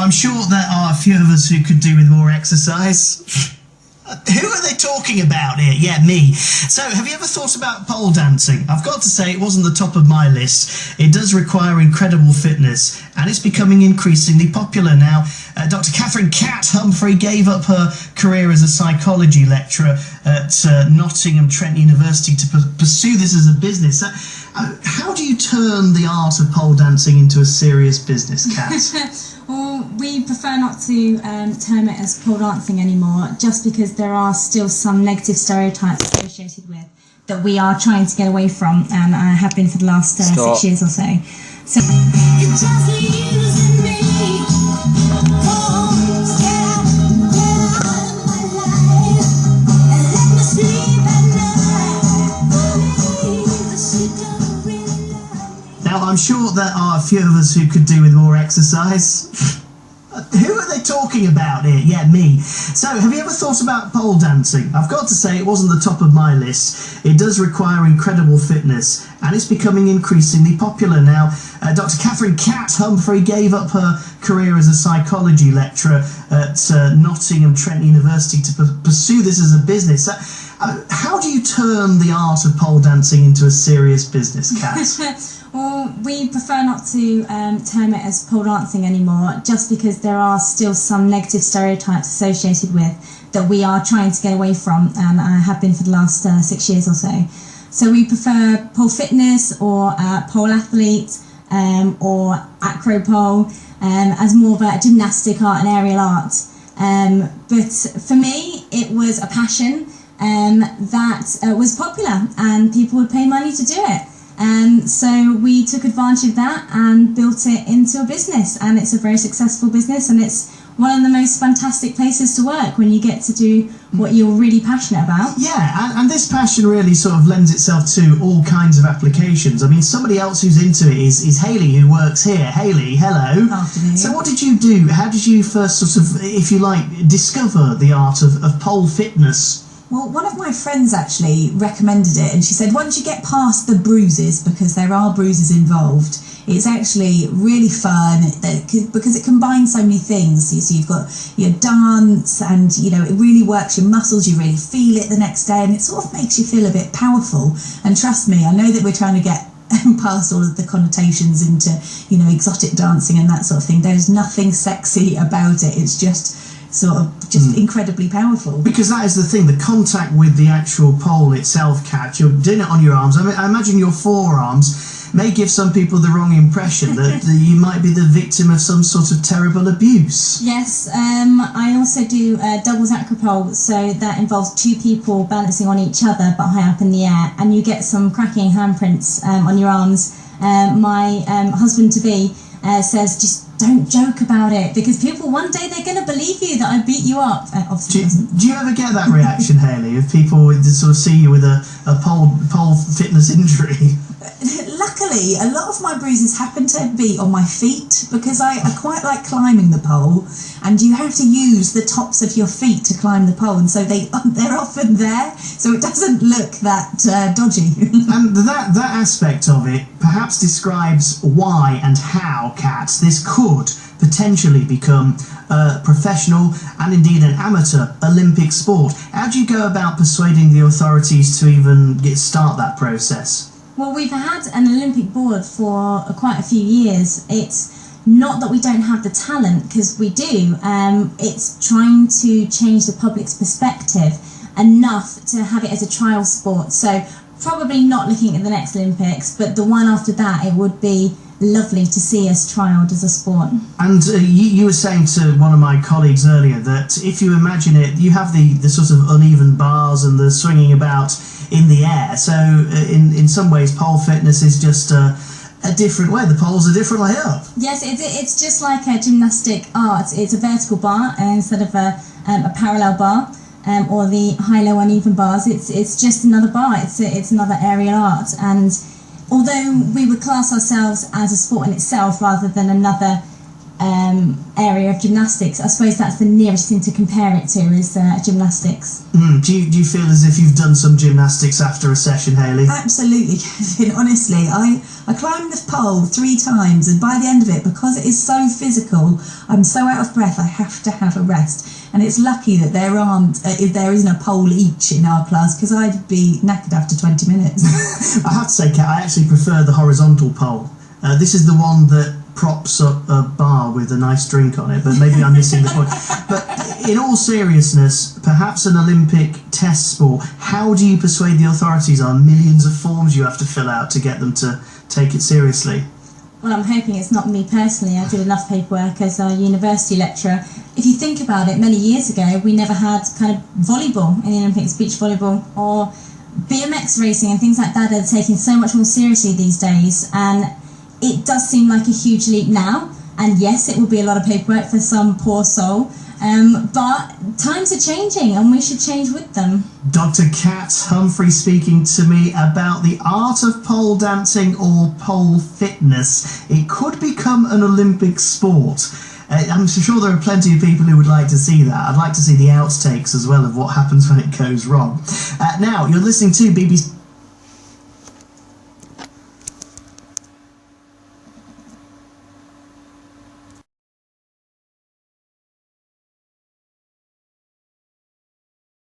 Now, I'm sure there are a few of us who could do with more exercise. Who are they talking about here? Yeah, me. So, have you ever thought about pole dancing? I've got to say, it wasn't the top of my list. It does require incredible fitness, and it's becoming increasingly popular now. Dr. PoleKat Humphrey gave up her career as a psychology lecturer at Nottingham Trent University to pursue this as a business. How do you turn the art of pole dancing into a serious business, Kat? Well, we prefer not to term it as pole dancing anymore, just because there are still some negative stereotypes associated with that we are trying to get away from, and I have been for the last 6 years or so. So. Now, I'm sure there are a few of us who could do with more exercise. Who are they talking about here? Yeah, me. So, have you ever thought about pole dancing? I've got to say, it wasn't the top of my list. It does require incredible fitness, and it's becoming increasingly popular now. Dr. PoleKat Humphrey gave up her career as a psychology lecturer at Nottingham Trent University to pursue this as a business. How do you turn the art of pole dancing into a serious business, Kat? Well, we prefer not to term it as pole dancing anymore, just because there are still some negative stereotypes associated with that we are trying to get away from, and I have been for the last 6 years or so. So we prefer pole fitness or pole athlete or acro pole as more of a gymnastic art and aerial art. But for me, it was a passion that was popular, and people would pay money to do it. So we took advantage of that and built it into a business, and it's a very successful business, and it's one of the most fantastic places to work when you get to do what you're really passionate about. Yeah, and this passion really sort of lends itself to all kinds of applications. I mean, somebody else who's into it is Hayley, who works here. Hayley, hello. Afternoon. So what did you do? How did you first sort of, if you like, discover the art of pole fitness? Well, one of my friends actually recommended it, and she said once you get past the bruises, because there are bruises involved, it's actually really fun because it combines so many things. So you've got your dance, and it really works your muscles. You really feel it the next day, and it sort of makes you feel a bit powerful. And trust me, I know that we're trying to get past all of the connotations into exotic dancing and that sort of thing. There's nothing sexy about it. It's just incredibly powerful. Because that is the thing, the contact with the actual pole itself, Kat, you're doing it on your arms. I imagine your forearms may give some people the wrong impression that you might be the victim of some sort of terrible abuse. Yes, I also do doubles acropole, so that involves two people balancing on each other but high up in the air, and you get some cracking handprints on your arms. My husband-to-be says, just don't joke about it, because people one day they're going to believe you that I beat you up. Do you ever get that reaction, Hayley, if people sort of see you with a pole fitness injury? Luckily, a lot of my bruises happen to be on my feet, because I quite like climbing the pole, and you have to use the tops of your feet to climb the pole, and so they're often there, so it doesn't look that dodgy. And that aspect of it perhaps describes why and how, Kat, this could potentially become a professional and indeed an amateur Olympic sport. How do you go about persuading the authorities to even start that process? Well, we've had an Olympic board for quite a few years. It's not that we don't have the talent, because we do. It's trying to change the public's perspective enough to have it as a trial sport. So probably not looking at the next Olympics, but the one after that, it would be lovely to see us trialled as a sport. And you were saying to one of my colleagues earlier that if you imagine it, you have the sort of uneven bars and the swinging about in the air. So in some ways, pole fitness is just a different way. The poles are different way up. Yes, it's just like a gymnastic art. It's a vertical bar instead of a parallel bar. Or the high-low uneven bars. It's just another bar. It's another aerial art. And although we would class ourselves as a sport in itself rather than another area of gymnastics. I suppose that's the nearest thing to compare it to is gymnastics. Do you feel as if you've done some gymnastics after a session, Hayley? Absolutely, Kevin. Honestly, I climbed the pole 3 times, and by the end of it, because it is so physical, I'm so out of breath, I have to have a rest. And it's lucky that there isn't a pole each in our class, because I'd be knackered after 20 minutes. I have to say, Kat, I actually prefer the horizontal pole. This is the one that props up a bar with a nice drink on it, but maybe I'm missing the point. But in all seriousness, perhaps an Olympic test sport, how do you persuade the authorities on millions of forms you have to fill out to get them to take it seriously? Well, I'm hoping it's not me personally. I did enough paperwork as a university lecturer. If you think about it, many years ago, we never had kind of volleyball in the Olympics, beach volleyball, or BMX racing and things like that are taken so much more seriously these days. And it does seem like a huge leap now. And yes, it will be a lot of paperwork for some poor soul. But times are changing and we should change with them. Dr. Kat Humphrey speaking to me about the art of pole dancing or pole fitness. It could become an Olympic sport. I'm sure there are plenty of people who would like to see that. I'd like to see the outtakes as well of what happens when it goes wrong. Now, you're listening to BBC